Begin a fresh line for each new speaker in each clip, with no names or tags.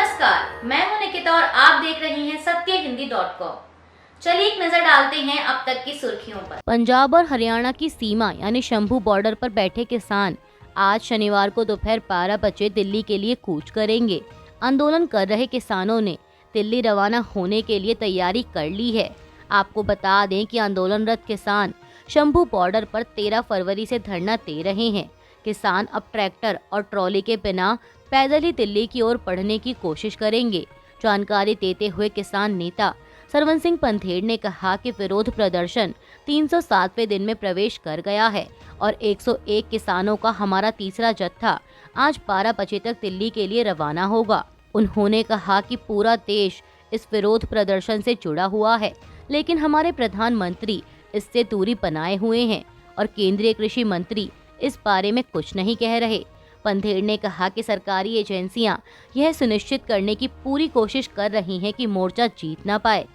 नमस्कार, मैं हूं निकिता और आप देख रहे हैं सत्यहिंदी.com। चलिए एक नजर डालते हैं अब तक की सुर्खियों पर।
पंजाब और हरियाणा की सीमा यानी शंभू बॉर्डर पर बैठे किसान आज शनिवार को दोपहर 12 बजे दिल्ली के लिए कूच करेंगे। आंदोलन कर रहे किसानों ने दिल्ली रवाना होने के लिए तैयारी कर ली है। आपको बता दें कि आंदोलनरत किसान शंभू बॉर्डर पर 13 फरवरी से धरना दे रहे हैं। किसान अब ट्रैक्टर और ट्रॉली के बिना पैदल ही दिल्ली की ओर बढ़ने की कोशिश करेंगे। जानकारी देते हुए किसान नेता सरवन सिंह पंथेड़ ने कहा कि विरोध प्रदर्शन 307वें दिन में प्रवेश कर गया है और 101 किसानों का हमारा तीसरा जत्था आज 12 बजे तक दिल्ली के लिए रवाना होगा। उन्होंने कहा कि पूरा देश इस विरोध प्रदर्शन से जुड़ा हुआ है, लेकिन हमारे प्रधानमंत्री इससे दूरी बनाए हुए हैं और केंद्रीय कृषि मंत्री इस बारे में कुछ नहीं कह रहे। पंथेड़ ने कहा कि सरकारी एजेंसियां यह सुनिश्चित करने की पूरी कोशिश कर रही हैं कि मोर्चा जीत ना पाए।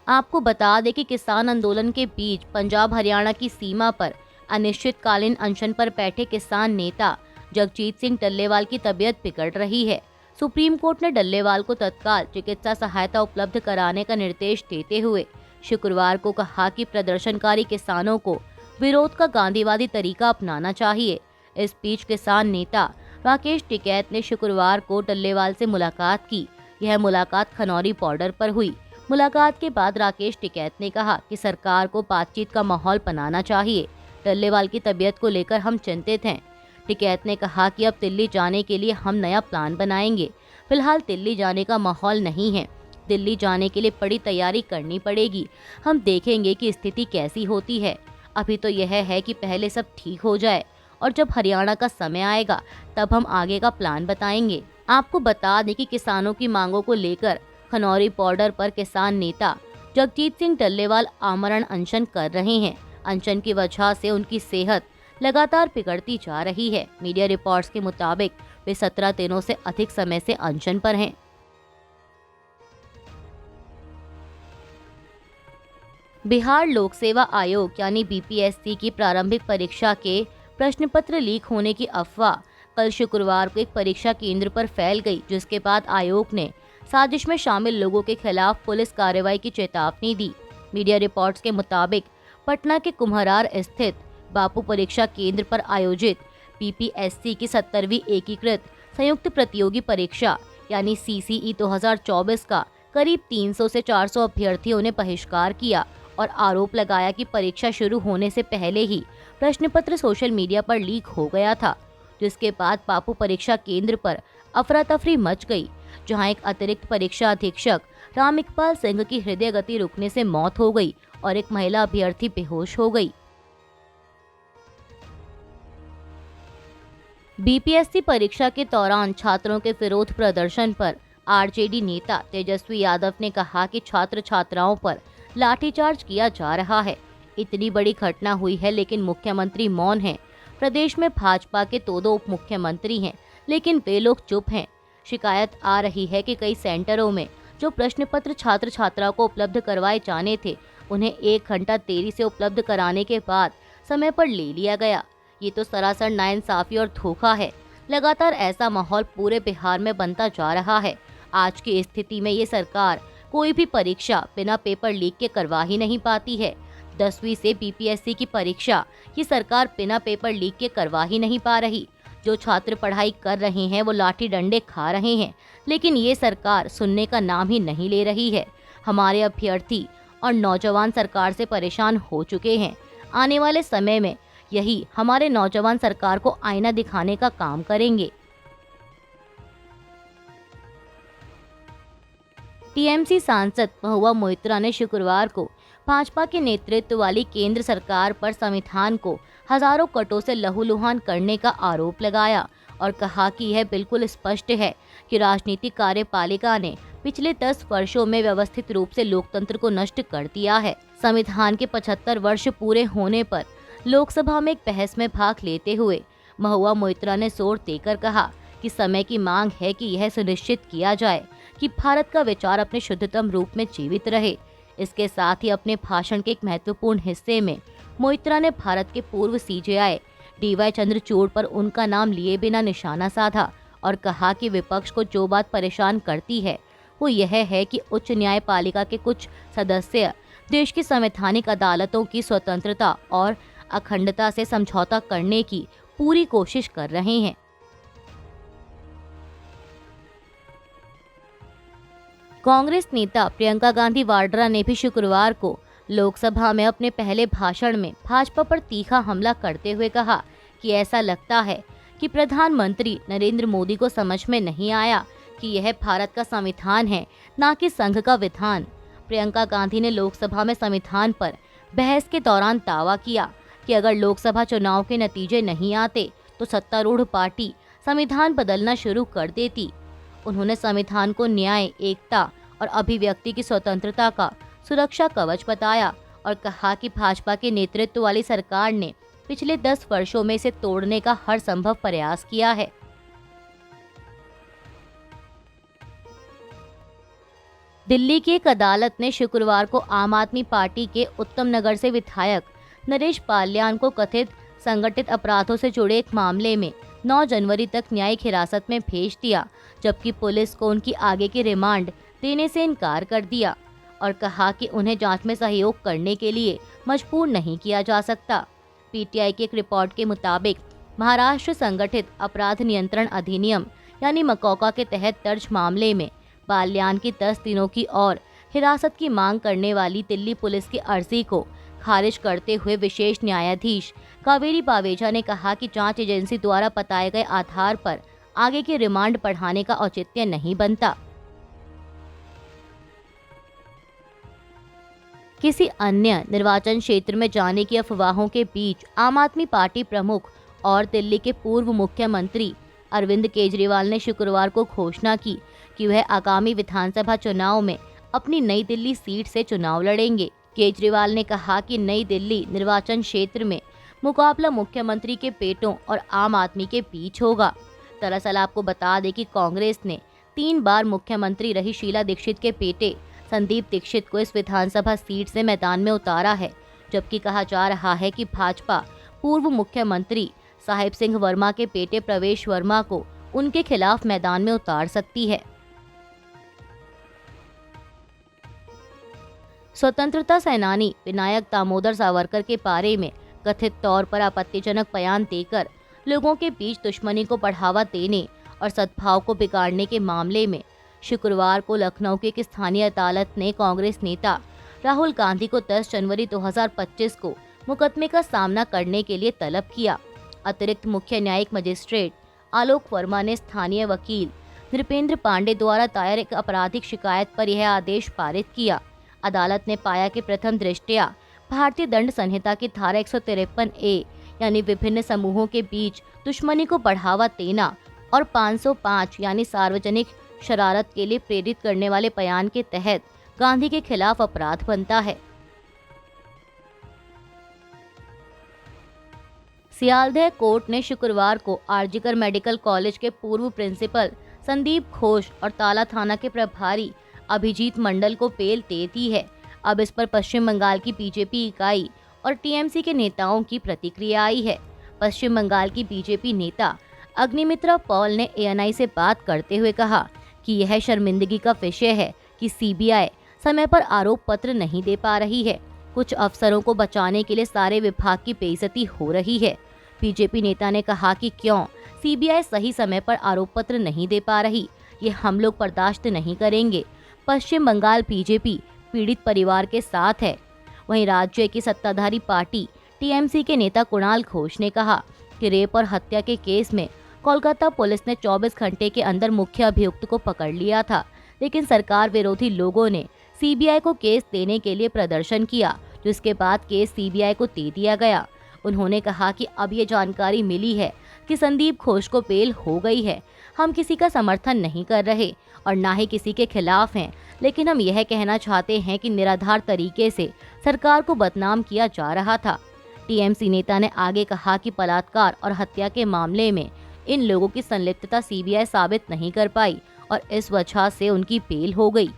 आपको बता दें कि किसान आंदोलन के बीच पंजाब हरियाणा की सीमा पर अनिश्चितकालीन अनशन पर बैठे किसान नेता जगजीत सिंह डल्लेवाल की तबीयत बिगड़ रही है। सुप्रीम कोर्ट ने डल्लेवाल को तत्काल चिकित्सा सहायता उपलब्ध कराने का निर्देश देते हुए शुक्रवार को कहा कि प्रदर्शनकारी किसानों को विरोध का गांधीवादी तरीका अपनाना चाहिए। इस बीच किसान नेता राकेश टिकैत ने शुक्रवार को डल्लेवाल से मुलाकात की। यह मुलाकात खनौरी बॉर्डर पर हुई। मुलाकात के बाद राकेश टिकैत ने कहा कि सरकार को बातचीत का माहौल बनाना चाहिए। डल्लेवाल की तबीयत को लेकर हम चिंतित हैं। टिकैत ने कहा कि अब दिल्ली जाने के लिए हम नया प्लान बनाएंगे। फिलहाल दिल्ली जाने का माहौल नहीं है। दिल्ली जाने के लिए बड़ी तैयारी करनी पड़ेगी। हम देखेंगे कि स्थिति कैसी होती है। अभी तो यह है कि पहले सब ठीक हो जाए और जब हरियाणा का समय आएगा तब हम आगे का प्लान बताएंगे। आपको बता दें कि किसानों की मांगों को लेकर खनौरी बॉर्डर पर किसान नेता जगजीत सिंह डल्लेवाल आमरण अनशन कर रहे हैं। अनशन की वजह से उनकी सेहत लगातार बिगड़ती जा रही है। मीडिया रिपोर्ट्स के मुताबिक वे 17 दिनों से अधिक समय से अनशन पर हैं। बिहार लोक सेवा आयोग यानी बीपीएससी की प्रारंभिक परीक्षा के प्रश्न पत्र लीक होने की अफवाह कल शुक्रवार को एक परीक्षा केंद्र पर फैल गई, जिसके बाद आयोग ने साजिश में शामिल लोगों के खिलाफ पुलिस कार्रवाई की चेतावनी दी। मीडिया रिपोर्ट्स के मुताबिक पटना के कुम्हरार स्थित बापू परीक्षा केंद्र पर आयोजित बीपीएससी की 70वीं एकीकृत संयुक्त प्रतियोगी परीक्षा यानी सीसीई 2024 का करीब 300 से 400 अभ्यर्थियों ने बहिष्कार किया और आरोप लगाया कि परीक्षा शुरू होने से पहले ही प्रश्न पत्र सोशल मीडिया पर लीक हो गया था, जिसके बाद बापू परीक्षा केंद्र पर अफरा तफरी मच गई, जहां एक अतिरिक्त परीक्षा अधीक्षक राम इकबाल सिंह की हृदय गति रुकने से मौत हो गई और एक महिला अभ्यर्थी बेहोश हो गई। बीपीएससी परीक्षा के दौरान छात्रों के विरोध प्रदर्शन पर आरजेडी नेता तेजस्वी यादव ने कहा कि छात्र छात्राओं पर लाठीचार्ज किया जा रहा है। इतनी बड़ी घटना हुई है लेकिन मुख्यमंत्री मौन हैं। प्रदेश में भाजपा के दो उप मुख्यमंत्री हैं, लेकिन वे लोग चुप हैं। शिकायत आ रही है कि कई सेंटरों में जो प्रश्न पत्र छात्र छात्राओं को उपलब्ध करवाए जाने थे, उन्हें 1 घंटा देरी से उपलब्ध कराने के बाद समय पर ले लिया गया। ये तो सरासर नाइंसाफी और धोखा है। लगातार ऐसा माहौल पूरे बिहार में बनता जा रहा है। आज की स्थिति में ये सरकार कोई भी परीक्षा बिना पेपर लीक के करवा ही नहीं पाती है। 10वीं से बीपीएससी की परीक्षा ये सरकार बिना पेपर लीक के करवा ही नहीं पा रही। जो छात्र पढ़ाई कर रहे हैं वो लाठी डंडे खा रहे हैं, लेकिन ये सरकार सुनने का नाम ही नहीं ले रही है। हमारे अभ्यर्थी और नौजवान सरकार से परेशान हो चुके हैं। आने वाले समय में यही हमारे नौजवान सरकार को आईना दिखाने का काम करेंगे। टीएमसी सांसद महुआ मोइत्रा ने शुक्रवार को भाजपा के नेतृत्व वाली केंद्र सरकार पर संविधान को हजारों कटों से लहूलुहान करने का आरोप लगाया और कहा कि यह बिल्कुल स्पष्ट है कि राजनीतिक कार्यपालिका ने पिछले 10 वर्षों में व्यवस्थित रूप से लोकतंत्र को नष्ट कर दिया है। संविधान के 75 वर्ष पूरे होने पर लोकसभा में एक बहस में भाग लेते हुए महुआ मोइत्रा ने जोर देकर कहा कि समय की मांग है कि यह सुनिश्चित किया जाए कि भारत का विचार अपने शुद्धतम रूप में जीवित रहे। इसके साथ ही अपने भाषण के एक महत्वपूर्ण हिस्से में मोइत्रा ने भारत के पूर्व सीजेआई डीवाई चंद्रचूड़ पर उनका नाम लिए बिना निशाना साधा और कहा कि विपक्ष को जो बात परेशान करती है वो यह है कि उच्च न्यायपालिका के कुछ सदस्य देश की संवैधानिक अदालतों की स्वतंत्रता और अखंडता से समझौता करने की पूरी कोशिश कर रहे हैं। कांग्रेस नेता प्रियंका गांधी वाड्रा ने भी शुक्रवार को लोकसभा में अपने पहले भाषण में भाजपा पर तीखा हमला करते हुए कहा कि ऐसा लगता है कि प्रधानमंत्री नरेंद्र मोदी को समझ में नहीं आया कि यह भारत का संविधान है, न कि संघ का विधान। प्रियंका गांधी ने लोकसभा में संविधान पर बहस के दौरान दावा किया कि अगर लोकसभा चुनाव के नतीजे नहीं आते तो सत्तारूढ़ पार्टी संविधान बदलना शुरू कर देती। उन्होंने संविधान को न्याय, एकता और अभिव्यक्ति की स्वतंत्रता का सुरक्षा कवच बताया और कहा कि भाजपा के नेतृत्व वाली सरकार ने पिछले 10 वर्षों में इसे तोड़ने का हर संभव प्रयास किया है। दिल्ली की एक अदालत ने शुक्रवार को आम आदमी पार्टी के उत्तम नगर से विधायक नरेश पाल्यान को कथित संगठित अपराधों से जुड़े एक मामले में 9 जनवरी तक न्यायिक हिरासत में भेज दिया, जबकि पुलिस को उनकी आगे की रिमांड देने से इनकार कर दिया और कहा कि उन्हें जांच में सहयोग करने के लिए मजबूर नहीं किया जा सकता। पीटीआई की एक रिपोर्ट के मुताबिक महाराष्ट्र संगठित अपराध नियंत्रण अधिनियम यानी मकोका के तहत दर्ज मामले में पाल्यान की 10 दिनों की और हिरासत की मांग करने वाली दिल्ली पुलिस की अर्जी को खारिज करते हुए विशेष न्यायाधीश कावेरी बावेजा ने कहा कि जांच एजेंसी द्वारा बताए गए आधार पर आगे की रिमांड बढ़ाने का औचित्य नहीं बनता। किसी अन्य निर्वाचन क्षेत्र में जाने की अफवाहों के बीच आम आदमी पार्टी प्रमुख और दिल्ली के पूर्व मुख्यमंत्री अरविंद केजरीवाल ने शुक्रवार को घोषणा की कि वह आगामी विधानसभा चुनाव में अपनी नई दिल्ली सीट से चुनाव लड़ेंगे। केजरीवाल ने कहा कि नई दिल्ली निर्वाचन क्षेत्र में मुकाबला मुख्यमंत्री के बेटों और आम आदमी के बीच होगा। दरअसल आपको बता दें कि कांग्रेस ने 3 बार मुख्यमंत्री रही शीला दीक्षित के बेटे संदीप दीक्षित को इस विधानसभा सीट से मैदान में उतारा है, जबकि कहा जा रहा है कि भाजपा पूर्व मुख्यमंत्री साहिब सिंह वर्मा के बेटे प्रवेश वर्मा को उनके खिलाफ मैदान में उतार सकती है। स्वतंत्रता सेनानी विनायक दामोदर सावरकर के बारे में कथित तौर पर आपत्तिजनक बयान देकर लोगों के बीच दुश्मनी को बढ़ावा देने और सद्भाव को बिगाड़ने के मामले में शुक्रवार को लखनऊ की एक स्थानीय अदालत ने कांग्रेस नेता राहुल गांधी को 10 जनवरी 2025 को मुकदमे का सामना करने के लिए तलब किया। अतिरिक्त मुख्य न्यायिक मजिस्ट्रेट आलोक वर्मा ने स्थानीय वकील नृपेंद्र पांडे द्वारा दायर एक आपराधिक शिकायत पर यह आदेश पारित किया। अदालत ने पाया कि प्रथम दृष्टया भारतीय दंड संहिता की धारा 153A यानी विभिन्न समूहों के बीच दुश्मनी को बढ़ावा देना और 505 यानी सार्वजनिक शरारत के लिए प्रेरित करने वाले बयान के तहत गांधी के खिलाफ अपराध बनता है। सियालदह कोर्ट ने शुक्रवार को आरजीकर मेडिकल कॉलेज के पूर्व प्रिंसिपल संदीप घोष और ताला थाना के प्रभारी अभिजीत मंडल को बेल दे दी है। अब इस पर पश्चिम बंगाल की बीजेपी इकाई और टीएमसी के नेताओं की प्रतिक्रिया आई है। पश्चिम बंगाल की बीजेपी नेता अग्निमित्रा पॉल ने एएनआई से बात करते हुए कहा कि यह शर्मिंदगी का विषय है कि सीबीआई समय पर आरोप पत्र नहीं दे पा रही है। कुछ अफसरों को बचाने के लिए सारे विभाग की बेइज्जती हो रही है। बीजेपी नेता ने कहा कि क्यों सीबीआई सही समय पर आरोप पत्र नहीं दे पा रही, ये हम लोग बर्दाश्त नहीं करेंगे। पश्चिम बंगाल बीजेपी पीड़ित परिवार के साथ है। वहीं राज्य की सत्ताधारी पार्टी टीएमसी के नेता कुणाल घोष ने कहा कि रेप और हत्या के केस में कोलकाता पुलिस ने 24 घंटे के अंदर मुख्य अभियुक्त को पकड़ लिया था, लेकिन सरकार विरोधी लोगों ने सीबीआई को केस देने के लिए प्रदर्शन किया, जिसके बाद केस सीबीआई को दे दिया गया। उन्होंने कहा कि अब ये जानकारी मिली है कि संदीप घोष को बेल हो गई है। हम किसी का समर्थन नहीं कर रहे और ना ही किसी के खिलाफ हैं, लेकिन हम यह कहना चाहते हैं कि निराधार तरीके से सरकार को बदनाम किया जा रहा था। टीएमसी नेता ने आगे कहा कि बलात्कार और हत्या के मामले में इन लोगों की संलिप्तता सीबीआई साबित नहीं कर पाई और इस वजह से उनकी बेल हो गई।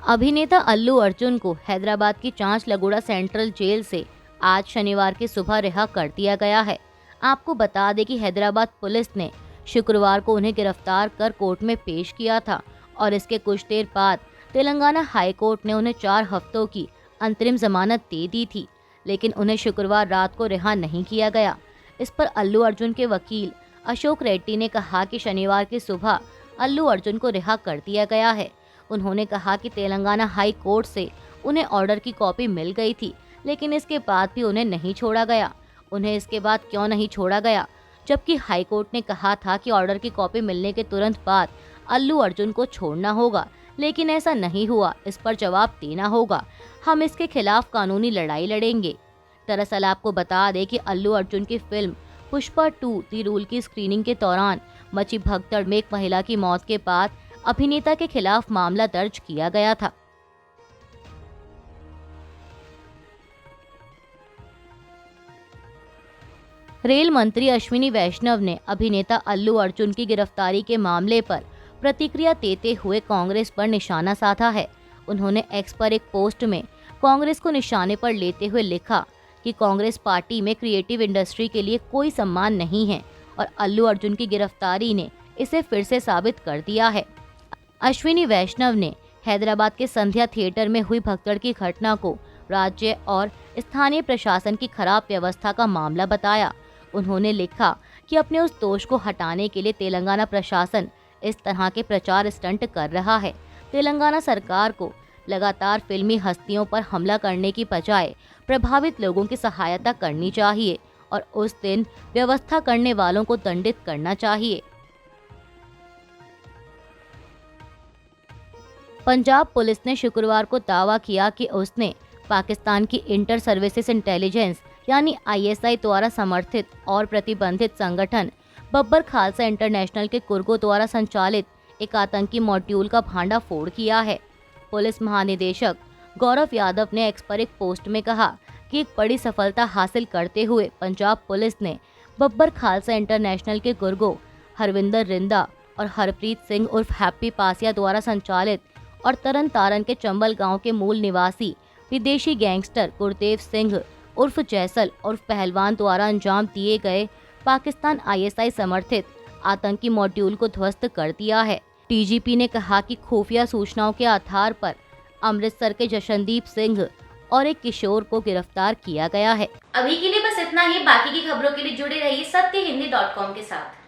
अभिनेता अल्लू अर्जुन को हैदराबाद की चांच लगोड़ा सेंट्रल जेल से आज शनिवार की सुबह रिहा कर दिया गया है। आपको बता दें कि हैदराबाद पुलिस ने शुक्रवार को उन्हें गिरफ्तार कर कोर्ट में पेश किया था और इसके कुछ देर बाद तेलंगाना हाई कोर्ट ने उन्हें 4 हफ्तों की अंतरिम जमानत दे दी थी, लेकिन उन्हें शुक्रवार रात को रिहा नहीं किया गया। इस पर अल्लू अर्जुन के वकील अशोक रेड्डी ने कहा कि शनिवार की सुबह अल्लू अर्जुन को रिहा कर दिया गया है। उन्होंने कहा कि तेलंगाना हाई कोर्ट से उन्हें ऑर्डर की कॉपी मिल गई थी, लेकिन इसके बाद भी उन्हें नहीं छोड़ा गया। उन्हें इसके बाद क्यों नहीं छोड़ा गया, जबकि हाई कोर्ट ने कहा था कि ऑर्डर की कॉपी मिलने के तुरंत बाद अल्लू अर्जुन को छोड़ना होगा, लेकिन ऐसा नहीं हुआ। इस पर जवाब देना होगा। हम इसके खिलाफ कानूनी लड़ाई लड़ेंगे। दरअसल आपको बता दें कि अल्लू अर्जुन की फिल्म पुष्पा 2 दी रूल की स्क्रीनिंग के दौरान मची भगदड़ में एक महिला की मौत के बाद अभिनेता के खिलाफ मामला दर्ज किया गया था। रेल मंत्री अश्विनी वैष्णव ने अभिनेता अल्लू अर्जुन की गिरफ्तारी के मामले पर प्रतिक्रिया देते हुए कांग्रेस पर निशाना साधा है। उन्होंने एक्स पर एक पोस्ट में कांग्रेस को निशाने पर लेते हुए लिखा कि कांग्रेस पार्टी में क्रिएटिव इंडस्ट्री के लिए कोई सम्मान नहीं है और अल्लू अर्जुन की गिरफ्तारी ने इसे फिर से साबित कर दिया है। अश्विनी वैष्णव ने हैदराबाद के संध्या थिएटर में हुई भगदड़ की घटना को राज्य और स्थानीय प्रशासन की खराब व्यवस्था का मामला बताया। उन्होंने लिखा कि अपने उस दोष को हटाने के लिए तेलंगाना प्रशासन इस तरह के प्रचार स्टंट कर रहा है। तेलंगाना सरकार को लगातार फिल्मी हस्तियों पर हमला करने की बजाय प्रभावित लोगों की सहायता करनी चाहिए और उस दिन व्यवस्था करने वालों को दंडित करना चाहिए। पंजाब पुलिस ने शुक्रवार को दावा किया कि उसने पाकिस्तान की इंटर सर्विसेज इंटेलिजेंस यानी ISI द्वारा समर्थित और प्रतिबंधित संगठन बब्बर खालसा इंटरनेशनल के कुर्गो द्वारा संचालित एक आतंकी मॉड्यूल का भांडाफोड़ किया है। पुलिस महानिदेशक गौरव यादव ने एक्स पर एक पोस्ट में कहा कि एक बड़ी सफलता हासिल करते हुए पंजाब पुलिस ने बब्बर खालसा इंटरनेशनल के कुर्गो हरविंदर रिंदा और हरप्रीत सिंह उर्फ हैप्पी पासिया द्वारा संचालित और तरन तारण के चंबल गांव के मूल निवासी विदेशी गैंगस्टर गुरदेव सिंह उर्फ जैसल उर्फ पहलवान द्वारा अंजाम दिए गए पाकिस्तान ISI समर्थित आतंकी मॉड्यूल को ध्वस्त कर दिया है। DGP ने कहा कि खुफिया सूचनाओं के आधार पर अमृतसर के जशनदीप सिंह और एक किशोर को गिरफ्तार किया गया है।
अभी के लिए बस इतना ही। बाकी की खबरों के लिए जुड़े रहिए सत्यहिंदी.com के साथ।